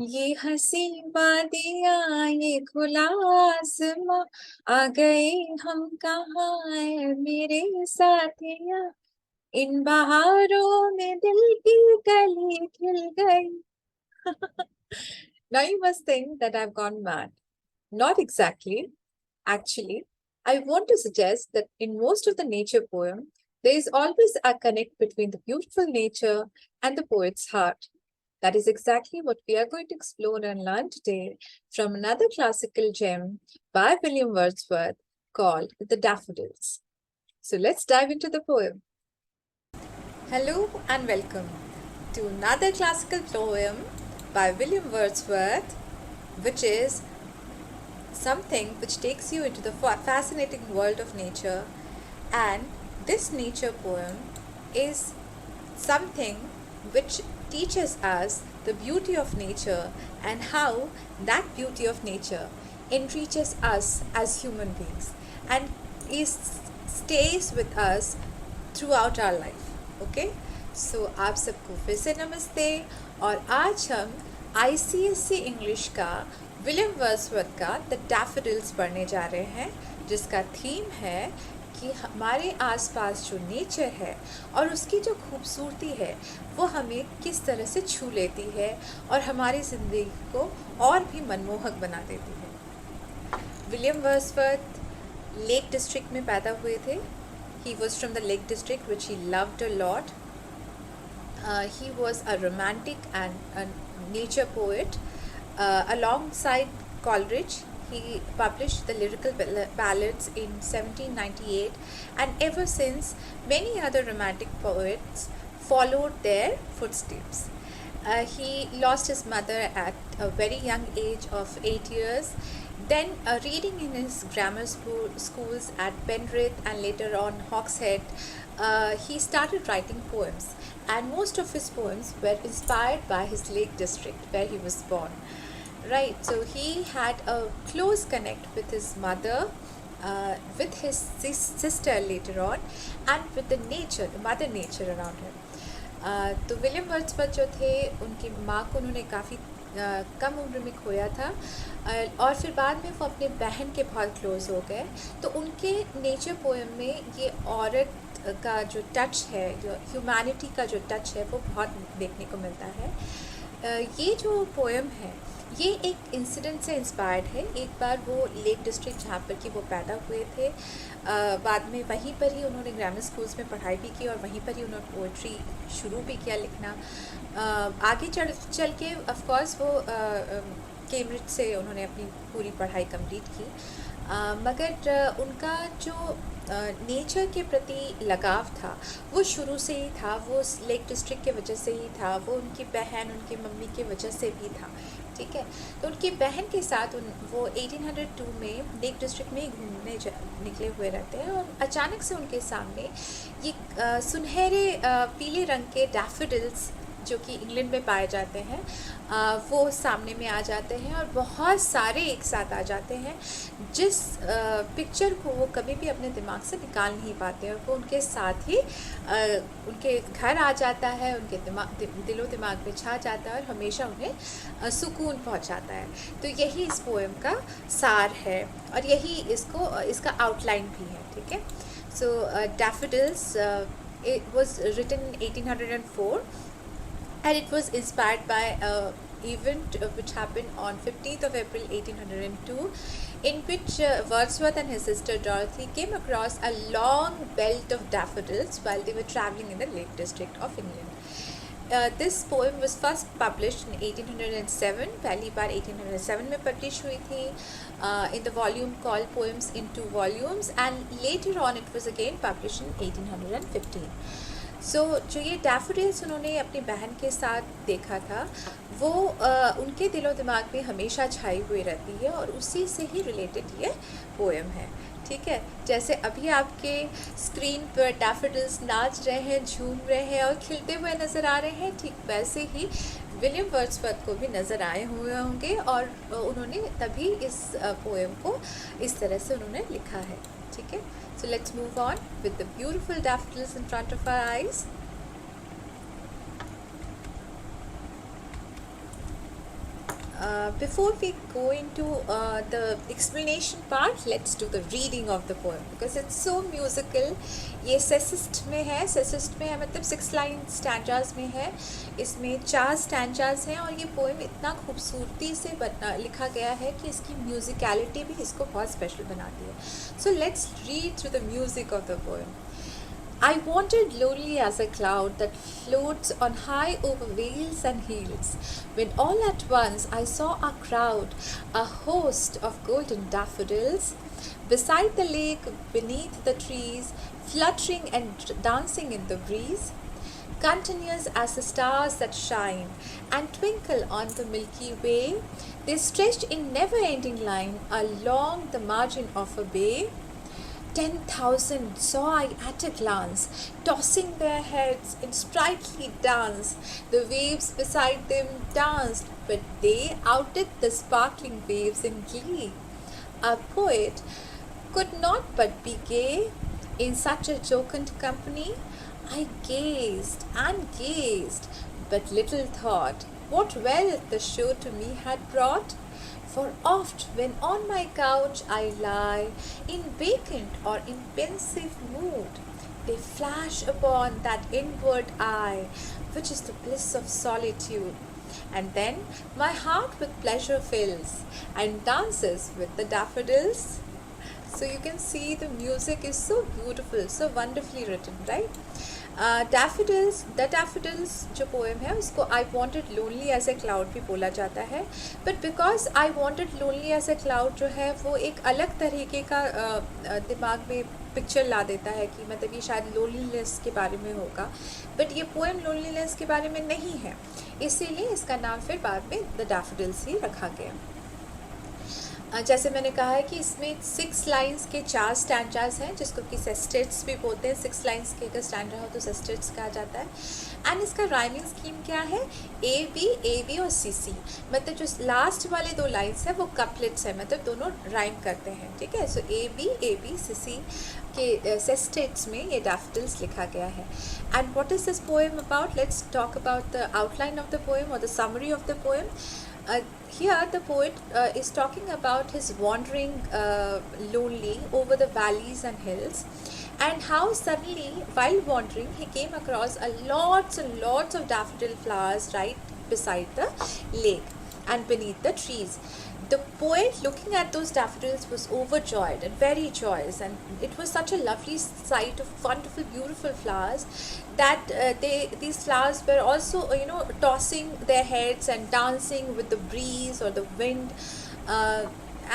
ये हसी वादियाँ ये खुला आसमां आ गए हम कहाँ है मेरे साथिया इन बहारों में दिल की कली खिल गई. Now you must think that I've gone mad. Not exactly. Actually, I want to suggest that in most of the nature poem, there is always a connect between the beautiful nature and the poet's heart. That is exactly what we are going to explore and learn today from another classical gem by William Wordsworth called The Daffodils. So let's dive into the poem. Hello and welcome to another classical poem by William Wordsworth, which is something which takes you into the fascinating world of nature. And this nature poem is something which teaches us the beauty of nature and how that beauty of nature enriches us as human beings and stays with us throughout our life. Okay, so आप सबको फिर से नमस्ते. और आज हम ICSE English का William Wordsworth का द डैफोडिल्स पढ़ने जा रहे हैं, जिसका थीम है कि हमारे आसपास जो नेचर है और उसकी जो खूबसूरती है वो हमें किस तरह से छू लेती है और हमारी ज़िंदगी को और भी मनमोहक बना देती है. विलियम वर्ड्सवर्थ लेक डिस्ट्रिक्ट में पैदा हुए थे. He was from the Lake District, which he loved a lot. He was a romantic and a nature poet. Alongside Coleridge, he published the lyrical ballads in 1798, and ever since, many other romantic poets followed their footsteps. He lost his mother at a very young age of 8 years. Then, reading in his grammar schools at Penrith and later on Hawkshead, he started writing poems, and most of his poems were inspired by his Lake District where he was born. Right, so he had a close connect with his mother, with his sister later on, and with the nature, the mother nature around him. तो William Wordsworth जो थे, उनकी माँ को उन्होंने काफ़ी कम उम्र में खोया था, और फिर बाद में वो अपने बहन के बहुत क्लोज़ हो गए. तो उनके नेचर पोएम में ये औरत का जो टच है, जो ह्यूमैनिटी का जो टच है, वो बहुत देखने को मिलता है. ये जो पोएम है ये एक इंसिडेंट से इंस्पायर्ड है. एक बार वो लेक डिस्ट्रिक्ट जहाँ पर कि वो पैदा हुए थे, बाद में वहीं पर ही उन्होंने ग्रामर स्कूल्स में पढ़ाई भी की और वहीं पर ही उन्होंने पोइट्री शुरू भी किया लिखना. आगे चल के ऑफ कोर्स वो कैम्ब्रिज से उन्होंने अपनी पूरी पढ़ाई कंप्लीट की. मगर उनका जो नेचर के प्रति लगाव था वो शुरू से ही था. वो लेक डिस्ट्रिक्ट के वजह से ही था, वो उनकी बहन उनकी मम्मी के वजह से भी था. ठीक है, तो उनकी बहन के साथ वो 1802 में लेक डिस्ट्रिक्ट में घूमने निकले हुए रहते हैं, और अचानक से उनके सामने ये सुनहरे पीले रंग के डैफोडिल्स जो कि इंग्लैंड में पाए जाते हैं, वो सामने में आ जाते हैं और बहुत सारे एक साथ आ जाते हैं, जिस पिक्चर को वो कभी भी अपने दिमाग से निकाल नहीं पाते. और वो उनके साथ ही उनके घर आ जाता है, उनके दिलो दिमाग में छा जाता है और हमेशा उन्हें सुकून पहुंचाता है. तो यही इस पोएम का सार है और यही इसका आउटलाइन भी है. ठीक है, सो daffodils it was written in 1804, and it was inspired by an event which happened on 15th of April 1802, in which Wordsworth and his sister Dorothy came across a long belt of daffodils while they were traveling in the Lake District of England. This poem was first published in 1807, पहली बार 1807 में publish हुई थी, in the volume called Poems in Two Volumes, and later on it was again published in 1815. सो जो ये daffodils उन्होंने अपनी बहन के साथ देखा था वो उनके दिलो दिमाग में हमेशा छाई हुई रहती है, और उसी से ही रिलेटेड ये पोएम है. ठीक है, जैसे अभी आपके स्क्रीन पर डैफोडिल्स नाच रहे हैं, झूम रहे हैं और खिलते हुए नज़र आ रहे हैं, ठीक वैसे ही विलियम वर्ड्सवर्थ को भी नज़र आए हुए होंगे, और उन्होंने तभी इस पोएम को इस तरह से उन्होंने लिखा है. ठीक है, so let's move on with the beautiful daffodils in front of our eyes. before we go into the explanation part, let's do the reading of the poem because it's so musical. ये सेसिस्ट में है, सेसिस्ट में है मतलब 6 line stanzas में है. इसमें 4 stanzas हैं और ये पोएम इतना खूबसूरती से लिखा गया है कि इसकी म्यूजिकलिटी भी इसको बहुत स्पेशल बनाती है. So let's read through the music of the poem. I wandered lonely as a cloud that floats on high over vales and hills, when all at once I saw a crowd, a host of golden daffodils, beside the lake, beneath the trees, fluttering and dancing in the breeze, continuous as the stars that shine and twinkle on the Milky Way. They stretched in never-ending line along the margin of a bay. 10,000 saw I at a glance, tossing their heads in sprightly dance. The waves beside them danced, but they outdid the sparkling waves in glee. A poet could not but be gay in such a jocund company. I gazed and gazed, but little thought what wealth the show to me had brought. For oft when on my couch I lie, in vacant or in pensive mood, they flash upon that inward eye, which is the bliss of solitude. And then my heart with pleasure fills, and dances with the daffodils. So you can see the music is so beautiful, so wonderfully written, right? Daffodils the daffodils जो poem है उसको I wandered lonely as a cloud भी बोला जाता है. But because I wandered lonely as a cloud जो है वो एक अलग तरीके का दिमाग में पिक्चर ला देता है कि मतलब ये शायद लोनलीनेस के बारे में होगा, बट ये पोएम लोनलीनेस के बारे में नहीं है, इसीलिए इसका नाम फिर बाद में द डैफोडिल्स ही रखा गया. जैसे मैंने कहा है कि इसमें 6 लाइंस के 4 स्टैंजाज हैं जिसको कि सेस्टेट्स भी बोलते हैं. 6 लाइंस के अगर स्टैंडा हो तो सेस्टेट्स कहा जाता है. एंड इसका राइमिंग स्कीम क्या है? ए बी और सी सी, मतलब जो लास्ट वाले 2 लाइंस हैं वो कपलेट्स हैं, मतलब दोनों राइम करते हैं. ठीक है, सो ए बी सी सी के सेस्टेट्स में ये डैफोडिल्स लिखा गया है. And what is this poem about? Let's talk about the outline of the poem और the summary of the poem. Here the poet is talking about his wandering lonely over the valleys and hills, and how suddenly while wandering he came across lots and lots of daffodil flowers right beside the lake and beneath the trees. The poet, looking at those daffodils, was overjoyed and very joyous, and it was such a lovely sight of wonderful, beautiful flowers that these flowers were also, tossing their heads and dancing with the breeze or the wind.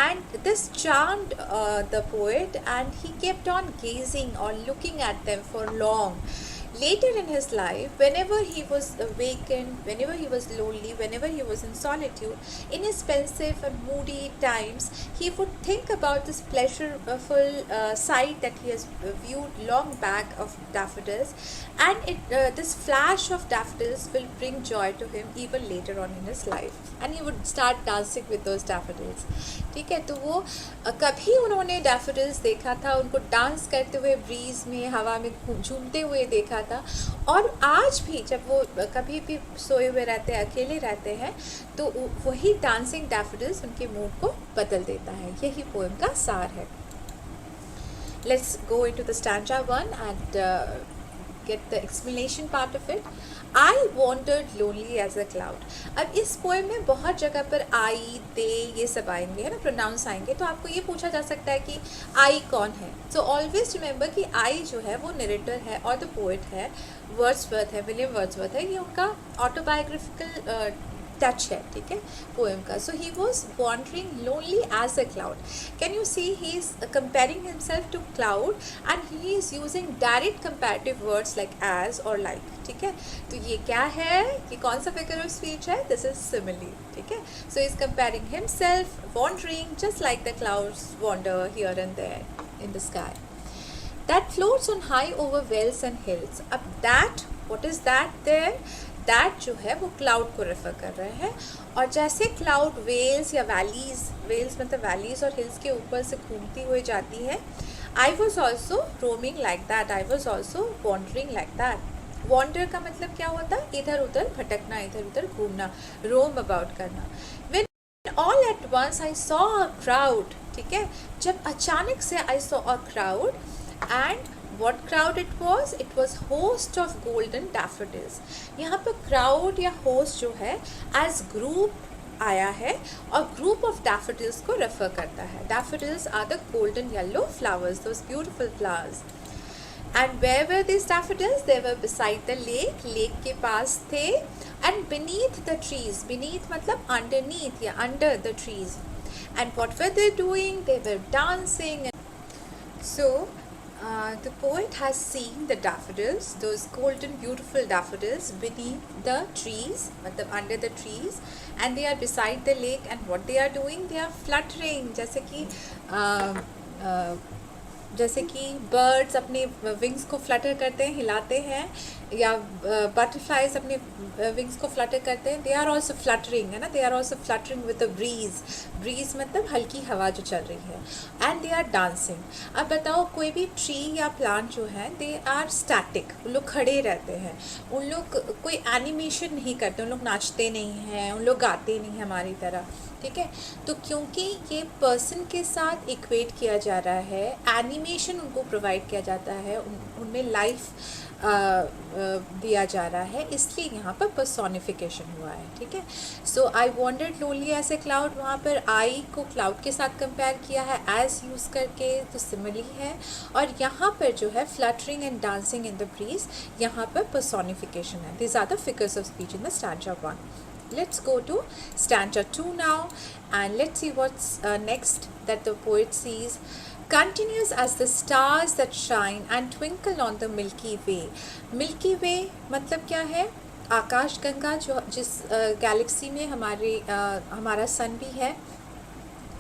And this charmed the poet, and he kept on gazing or looking at them for long. Later in his life, whenever he was vacant, whenever he was lonely, whenever he was in solitude, in his pensive and moody times, he would think about this pleasureful sight that he has viewed long back of daffodils, and this flash of daffodils will bring joy to him even later on in his life, and he would start dancing with those daffodils. ठीक है, तो वो कभी उन्होंने daffodils देखा था, उनको dance करते हुए ब्रीज में हवा में झूमते हुए देखा था, और आज भी जब वो कभी भी सोए हुए रहते हैं, अकेले रहते हैं, तो वही डांसिंग डैफोडिल्स उनके मूड को बदल देता है. यही पोएम का सार है. Let's go into the stanza 1 and get the explanation part of it. I wandered lonely as a cloud. अब इस पोएम में बहुत जगह पर आई, दे, ये सब आएंगे, है ना, प्रोनाउंस आएंगे. तो आपको ये पूछा जा सकता है कि आई कौन है. सो ऑलवेज रिमेंबर कि आई जो है वो नरेटर है और द पोएट है, वर्ड्सवर्थ है, विलियम वर्ड्सवर्थ है. ये उनका ऑटोबायोग्राफिकल टच है, ठीक है, पोएम का. So he was wandering lonely as a cloud. Can you see he is comparing himself to cloud and he is using direct comparative words like as और like. ठीक है, तो ये क्या है, कि कौन सा फिगर ऑफ स्पीच है? This is simile. ठीक है, so is comparing himself wandering just like the clouds wander here and there in the sky. That floats on high over vales and hills. अब that, what is that there? That जो है वो cloud को refer कर रहे हैं. और जैसे क्लाउड वेल्स या वैलीज, वेल्स मतलब वैलीज और हिल्स के ऊपर से घूमती हुई जाती है, I was also roaming like that, I was also wandering like that. Wander का मतलब क्या होता है? इधर उधर भटकना, इधर उधर घूमना, रोम अबाउट करना. all at once I saw a crowd, ठीक है, जब अचानक से I saw a crowd, and what crowd it was host of golden daffodils. यहाँ पर crowd या host जो है as group आया है और group of daffodils को रेफर करता है. Daffodils are the golden yellow flowers, those beautiful flowers. And where were these daffodils? They were beside the lake. Lake के पास थे. And beneath the trees. Beneath मतलब underneath या under the trees. And what were they doing? They were dancing. So the poet has seen the daffodils, those golden beautiful daffodils beneath the trees, मतलब under the trees, and they are beside the lake. And what they are doing? They are fluttering. जैसे कि birds अपने wings को Flutter करते हैं, हिलाते हैं, या बटरफ्लाइज अपने विंग्स को फ्लटर करते हैं. दे आर ऑल्सो फ्लटरिंग, है ना, they are also fluttering with the breeze. Breeze मतलब हल्की हवा जो चल रही है. And they are dancing. अब बताओ, कोई भी ट्री या प्लांट जो है, दे आर स्टैटिक, उन लोग खड़े रहते हैं, उन लोग कोई एनिमेशन नहीं करते, उन लोग नाचते नहीं हैं, उन लोग गाते नहीं हैं हमारी तरह, ठीक है. तो क्योंकि ये पर्सन के साथ इक्वेट किया जा रहा है, एनिमेशन उनको प्रोवाइड किया जाता है, उनमें लाइफ दिया जा रहा है, इसलिए यहाँ पर पर्सोनिफिकेशन हुआ है, ठीक है. So I wandered lonely as a cloud, वहाँ पर आई को क्लाउड के साथ कंपेयर किया है एज यूज़ करके, तो सिमिली है. और यहाँ पर जो है fluttering and dancing in the breeze, यहाँ पर पर्सोनिफिकेशन है. These are the figures of speech in the stanza 1. Let's go to stanza 2 now, and let's see what's next that the poet sees. Continues as the stars that shine and twinkle on the Milky Way. Milky Way मतलब क्या है? आकाश गंगा, जो जिस Galaxy में हमारा सन भी है,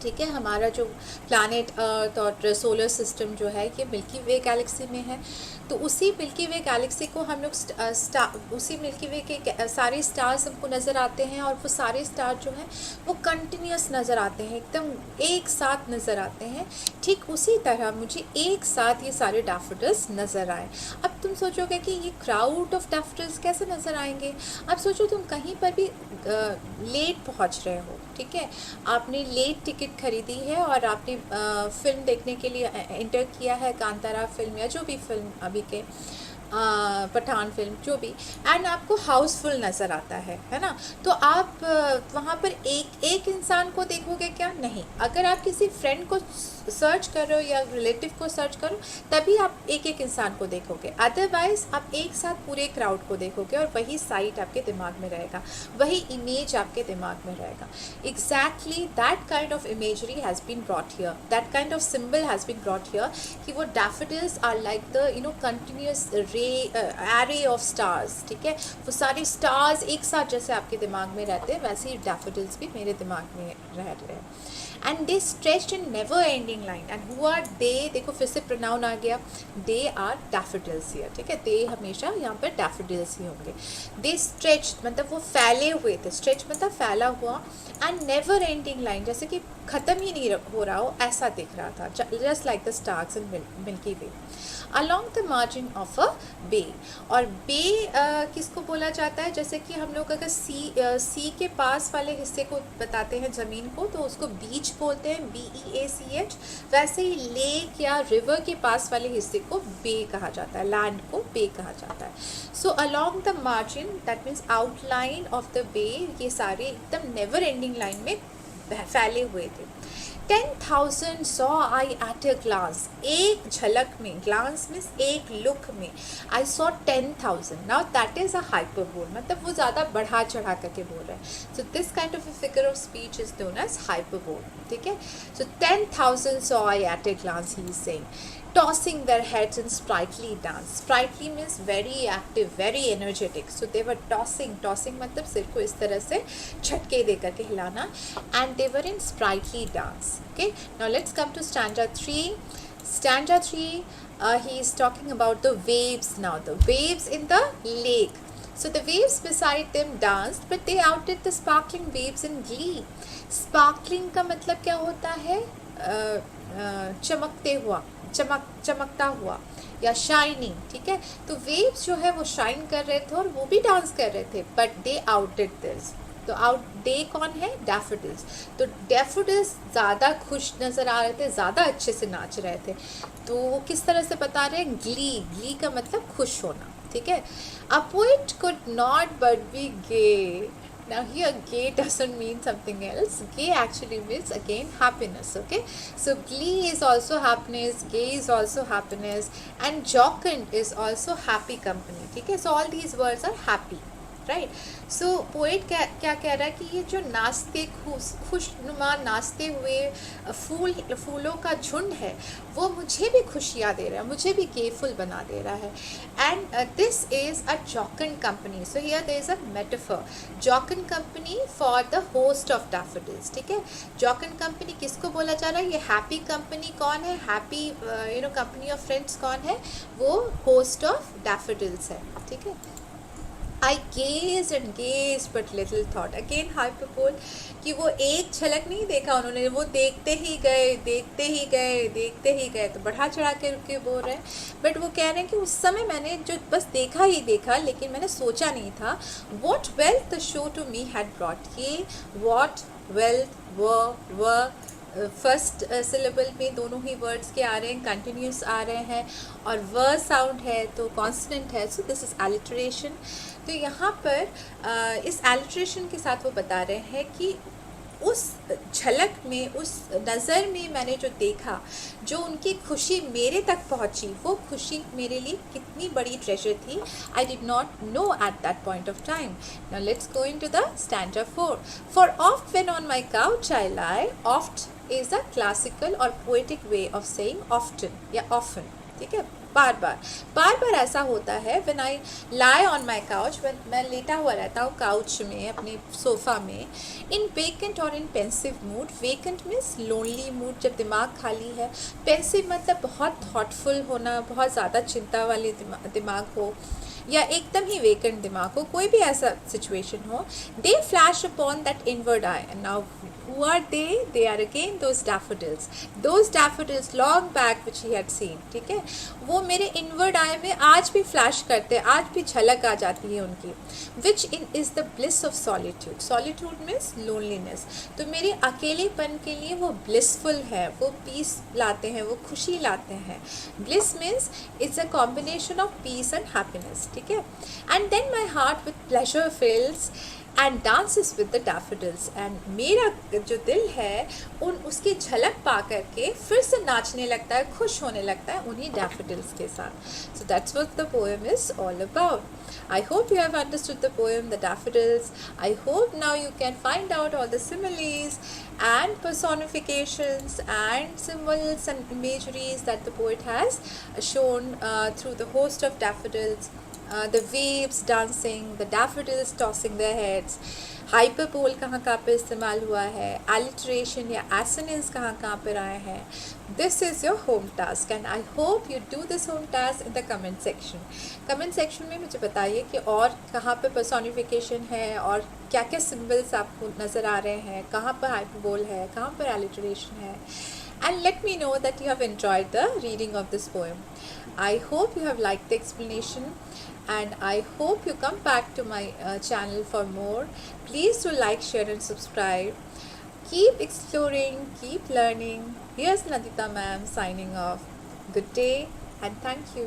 ठीक है. हमारा जो प्लैनेट अर्थ और सोलर सिस्टम जो है, ये मिल्की वे गैलेक्सी में है. तो उसी मिल्की वे गैलेक्सी को हम लोग उसी मिल्की वे के सारे स्टार्स हमको नज़र आते हैं, और वो सारे स्टार जो हैं वो कंटिन्यूस नज़र आते हैं, एकदम एक साथ नज़र आते हैं. ठीक उसी तरह मुझे एक साथ ये सारे डैफोडिल्स नज़र आए. अब तुम सोचोगे कि ये क्राउड ऑफ डैफोडिल्स कैसे नज़र आएंगे. अब सोचो तुम कहीं पर भी लेट पहुंच रहे हो, ठीक है, आपने लेट टिकट खरीदी है और आपने फिल्म देखने के लिए एंटर किया है, कांतारा फिल्म या जो भी फिल्म अभी के पठान फिल्म जो भी, एंड आपको हाउसफुल नज़र आता है ना. तो आप वहाँ पर एक इंसान को देखोगे क्या? नहीं. अगर आप किसी फ्रेंड को सर्च करो या रिलेटिव को सर्च करो, तभी आप एक इंसान को देखोगे. अदरवाइज आप एक साथ पूरे क्राउड को देखोगे, और वही साइट आपके दिमाग में रहेगा, वही इमेज आपके दिमाग में रहेगा. Exactly that kind of imagery has been brought here, that kind of symbol has been brought here, कि वो daffodils are like the continuous array of stars, ठीक है. वो सारे स्टार्स एक साथ जैसे आपके दिमाग में रहते हैं, वैसे ही डैफोडिल्स भी मेरे दिमाग में रह रहे हैं. And they stretched in never ending line. And who are they? देखो फिर से प्रोनाउन आ गया. दे आर डैफोडिल्स हियर, ठीक है. दे हमेशा यहाँ पर डैफोडिल्स ही होंगे. दे स्ट्रेच्ड मतलब वो फैले हुए थे, स्ट्रेच मतलब फैला हुआ. एंड नेवर एंडिंग लाइन, जैसे कि ख़त्म ही नहीं हो रहा हो, ऐसा दिख रहा था, just like the stars in Milky Way. Along the margin of a bay. और बे किसको बोला जाता है? जैसे कि हम लोग अगर सी के पास वाले हिस्से को बताते हैं, ज़मीन को, तो उसको बीच बोलते हैं, BEACH. वैसे ही लेक या रिवर के पास वाले हिस्से को बे कहा जाता है, लैंड को बे कहा जाता है. So along the margin, that means outline of the bay, ये सारे एकदम नेवर एंडिंग लाइन में फैले हुए थे. 10,000 saw I at a glance. एक झलक में, glance means एक लुक में, I saw 10,000. Now that is a hyperbole, मतलब वो ज़्यादा बढ़ा चढ़ा करके बोल रहा है. So this kind of a figure of speech is known as hyperbole, ठीक है. So 10,000 saw I at a glance, he is saying, tossing their heads in sprightly dance. Sprightly means very active, very energetic. So they were tossing मतलब सिर को इस तरह से झटके दे करके हिलाना. And they were in sprightly dance. Okay, now let's come to stanza 3. Stanza 3, he is talking about the waves now. The waves in the lake. So the waves beside them danced, but they outdid the sparkling waves in glee. Sparkling का मतलब क्या होता है? चमकता हुआ या shining, ठीक है. तो वेव्स जो है वो शाइन कर रहे थे और वो भी डांस कर रहे थे, बट दे आउटडिड दिस. तो आउट डे कौन है, डैफोडिल्स। तो डैफोडिल्स ज़्यादा खुश नज़र आ रहे थे, ज़्यादा अच्छे से नाच रहे थे। तो वो किस तरह से बता रहे हैं, ग्ली, ग्ली का मतलब खुश होना, ठीक है। A poet could not but be gay. Now here gay doesn't mean something else. Gay actually means again happiness, okay? So glee is also happiness, gay is also happiness, and jocund is also happy company, ठीक है। So all these words are happy, right. So poet क्या कह रहा है कि ये जो नाचते खुशनुमा नाचते हुए फूलों का झुंड है, वो मुझे भी खुशियाँ दे रहा है, मुझे भी गेफुल बना दे रहा है। And this is a jocund company. So here there is a metaphor, jocund company for the host of daffodils, ठीक है। जॉकन कंपनी किसको बोला जा रहा है, ये हैप्पी कंपनी कौन है, हैप्पी कंपनी ऑफ फ्रेंड्स कौन है, वो होस्ट ऑफ डैफोडिल्स है, ठीक है। I gazed and gazed but little thought. Again hyperbole, कि वो एक झलक नहीं देखा उन्होंने, वो देखते ही गए, देखते ही गए, देखते ही गए। तो बढ़ा चढ़ा के रुके बोल रहे हैं, बट वो कह रहे हैं कि उस समय मैंने जो बस देखा ही देखा, लेकिन मैंने सोचा नहीं था। What wealth the show to me had brought, ये what wealth were first syllable में दोनों ही वर्ड्स के आ रहे हैं, कंटिन्यूस आ रहे हैं, और व साउंड है तो कॉन्सनेंट है, सो दिस इज़ एलिट्रेशन। तो यहाँ पर इस एलिट्रेशन के साथ वो बता रहे हैं कि उस झलक में, उस नज़र में मैंने जो देखा, जो उनकी खुशी मेरे तक पहुंची, वो खुशी मेरे लिए कितनी बड़ी ट्रेजर थी, I did not know at that point of time. Now let's go into the stanza 4। For oft when on my couch I lie, oft is a classical or poetic way of saying often या often, ठीक है। बार बार ऐसा होता है। when I lie on my couch, when मैं लेटा हुआ रहता हूँ काउच में, अपने सोफ़ा में, in vacant और in pensive mood, vacant means lonely mood, जब दिमाग खाली है, pensive मतलब बहुत thoughtful होना, बहुत ज़्यादा चिंता वाली दिमाग हो, या एकदम ही वेकेंट दिमाग हो, कोई भी ऐसा सिचुएशन हो। दे flash upon that inward I, and now who are they are again those daffodils long back which he had seen, ठीक है। वो मेरे इनवर्ड आई में आज भी फ्लैश करते हैं, आज भी झलक आ जाती है उनकी। Which in is the bliss of solitude, solitude means loneliness, तो मेरे अकेलेपन के लिए वो ब्लिसफुल है, वो पीस लाते हैं, वो खुशी लाते हैं। Bliss means it's a combination of peace and happiness, ठीक है। And then my heart with pleasure fills and dances with the daffodils, and मेरा जो दिल है उसकी झलक पा करके फिर से नाचने लगता है, खुश होने लगता है उन्हीं डैफोडिल्स के साथ। So that's what the poem is all about. I hope you have understood the poem, The Daffodils. I hope now you can find out all the similes and personifications and symbols and imageries that the poet has shown through the host of daffodils. The waves dancing, the daffodils tossing their heads, hyperbole कहाँ पे इस्तेमाल हुआ है, alliteration या assonance कहाँ पर आए हैं. This is your home task and I hope you do this home task in the comment section. Comment section में मुझे बताइए कि और कहाँ पे personification है और क्या क्या symbols आपको नज़र आ रहे हैं, कहाँ पर hyperbole है, कहाँ पर alliteration है. And let me know that you have enjoyed the reading of this poem. I hope you have liked the explanation and I hope you come back to my channel for more. Please do like, share and subscribe. Keep exploring, keep learning. Here's Nadita ma'am signing off. Good day and thank you.